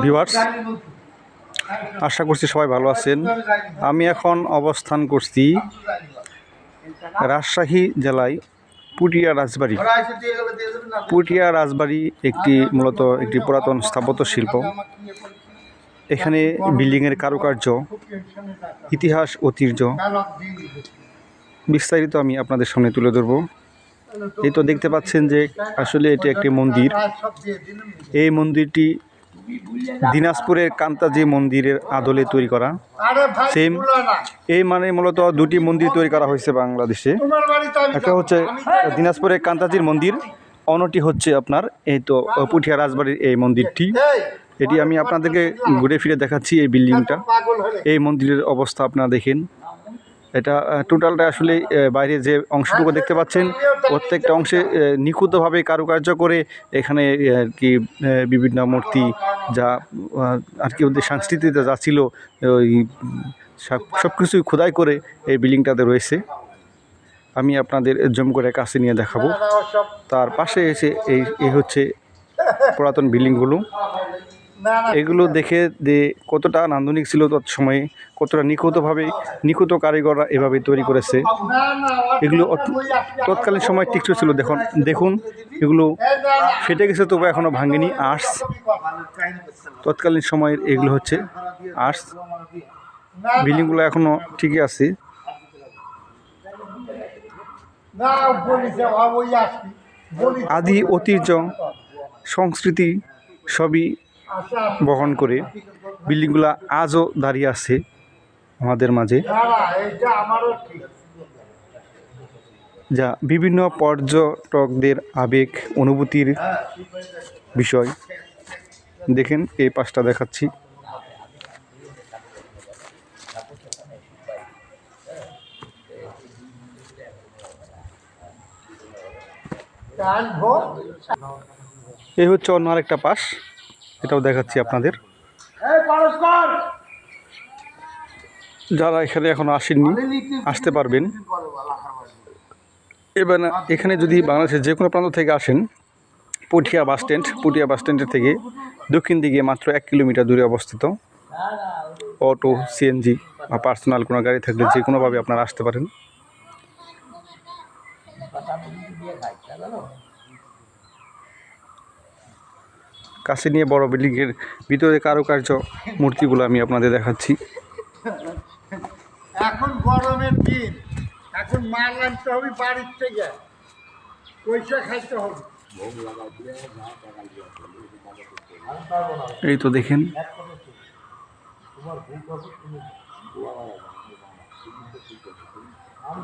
Viewers, আশা করছি সবাই ভালো আছেন। আমি এখন অবস্থান করছি রাজশাহী জেলায় পুঠিয়া রাজবাড়ি। পুঠিয়া রাজবাড়ি মূলত একটি পুরাতন স্থাপত্য শিল্প। এখানে বিল্ডিংয়ের কারুকার্য, ইতিহাস, ঐতিহ্য বিস্তারিত আমি আপনাদের সামনে তুলে ধরব। এই তো দেখতে পাচ্ছেন যে আসলে এটি একটি মন্দির। এই মন্দিরটি দিনাজপুরের কান্তাজি মন্দিরের আদলে তৈরি করা। সেম এই মূলত দুটি মন্দির তৈরি করা হয়েছে বাংলাদেশে। একটা হচ্ছে দিনাজপুরের কান্তাজির মন্দির, অন্যটি হচ্ছে আপনার এই তো পুঠিয়া রাজবাড়ির এই মন্দিরটি। এটি আমি আপনাদেরকে ঘুরে ফিরে দেখাচ্ছি। এই বিল্ডিংটা, এই মন্দিরের অবস্থা আপনারা দেখেন। এটা টোটালটা আসলে বাইরে যে অংশটুকু দেখতে পাচ্ছেন, প্রত্যেকটা অংশে নিখুঁতভাবে কারুকার্য করে এখানে আর কি বিভিন্ন মূর্তি যা আর কি ওদের সংস্কৃতিতে যা ছিল ওই সব কিছুই খোদাই করে এই বিল্ডিংটাতে রয়েছে। আমি আপনাদের জম করে কাছে নিয়ে দেখাবো। তার পাশে এসে এই হচ্ছে পুরাতন বিল্ডিংগুলো। এগুলো দেখে যে কতটা নান্দনিক ছিল তৎসময়ে, কতটা নিখুঁত কারিগররা এভাবে তৈরি করেছে। এগুলো তৎকালীন সময় টিকসই ছিল। দেখুন এগুলো ফেটে গেছে, তবু এখনও ভাঙেনি। আর্টস, তৎকালীন সময়ের এগুলো হচ্ছে আর্টস। বিল্ডিংগুলো এখনও ঠিকই আছে। আদি ঐতিহ্য, সংস্কৃতি সবই বহন করে বিল্ডিংগুলো আজও দাঁড়িয়ে আছে আমাদের মাঝে, যা বিভিন্ন পর্যটকদের আবেগ অনুভূতির বিষয়। দেখেন এই পাশটা দেখাচ্ছি। এই হচ্ছে অন্য আরেকটা পাশ, এটাও দেখাচ্ছি আপনাদের। যারা এখানে এখনো আসেননি, আসতে পারবেন। এবার এখানে যদি বাংলাদেশের যে কোনো প্রান্ত থেকে আসেন, পুঠিয়া বাস স্ট্যান্ডের থেকে দক্ষিণ দিকে মাত্র 1 কিলোমিটার দূরে অবস্থিত। অটো, সিএনজি বা পার্সোনাল কোনো গাড়ি থাকলে যে কোনোভাবে আপনারা আসতে পারেন। কাছে নিয়ে বড় বিল্ডিংয়ের ভিতরে কারুকার্য মূর্তিগুলো আমি আপনাদের দেখাচ্ছি। এখন গরমের দিন, এখন মাল আনতে হবে বাড়ির থেকে, পয়সা খাইতে হবে। এই তো দেখেন,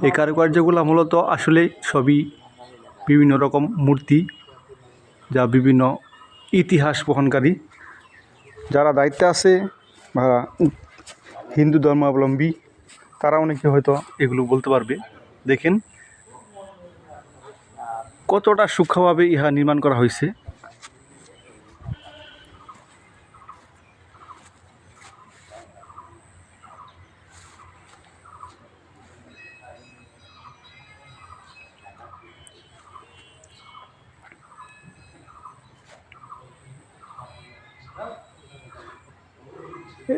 এই কারুকার্যগুলো মূলত আসলে সবই বিভিন্ন রকম মূর্তি, যা বিভিন্ন ইতিহাস বহনকারী। যারা দায়িত্বে আছে বা হিন্দু ধর্মাবলম্বী, তারা অনেকে হয়তো এগুলো বলতে পারবে। দেখেন কতটা সূক্ষ্মভাবে ইহা নির্মাণ করা হয়েছে।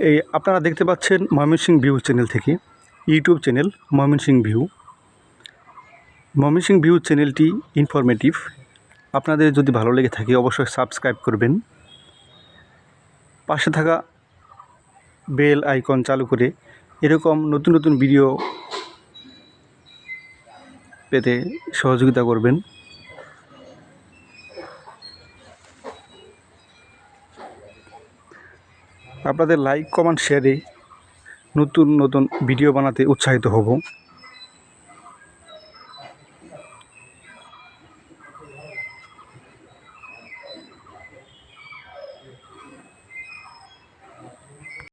এই আপনারা দেখতে পাচ্ছেন ময়মনসিংহ ভিউ চ্যানেল থেকে, YouTube channel Mymensingh view. Mymensingh view চ্যানেলটি ইনফরমেটিভ। আপনাদের যদি ভালো লেগে থাকে অবশ্যই সাবস্ক্রাইব করবেন। পাশে থাকা বেল আইকন চালু করে এরকম নতুন নতুন ভিডিও পেতে সহযোগিতা করবেন। আপনাদের লাইক, কমেন্ট, শেয়ারে নতুন নতুন ভিডিও বানাতে উৎসাহিত হব।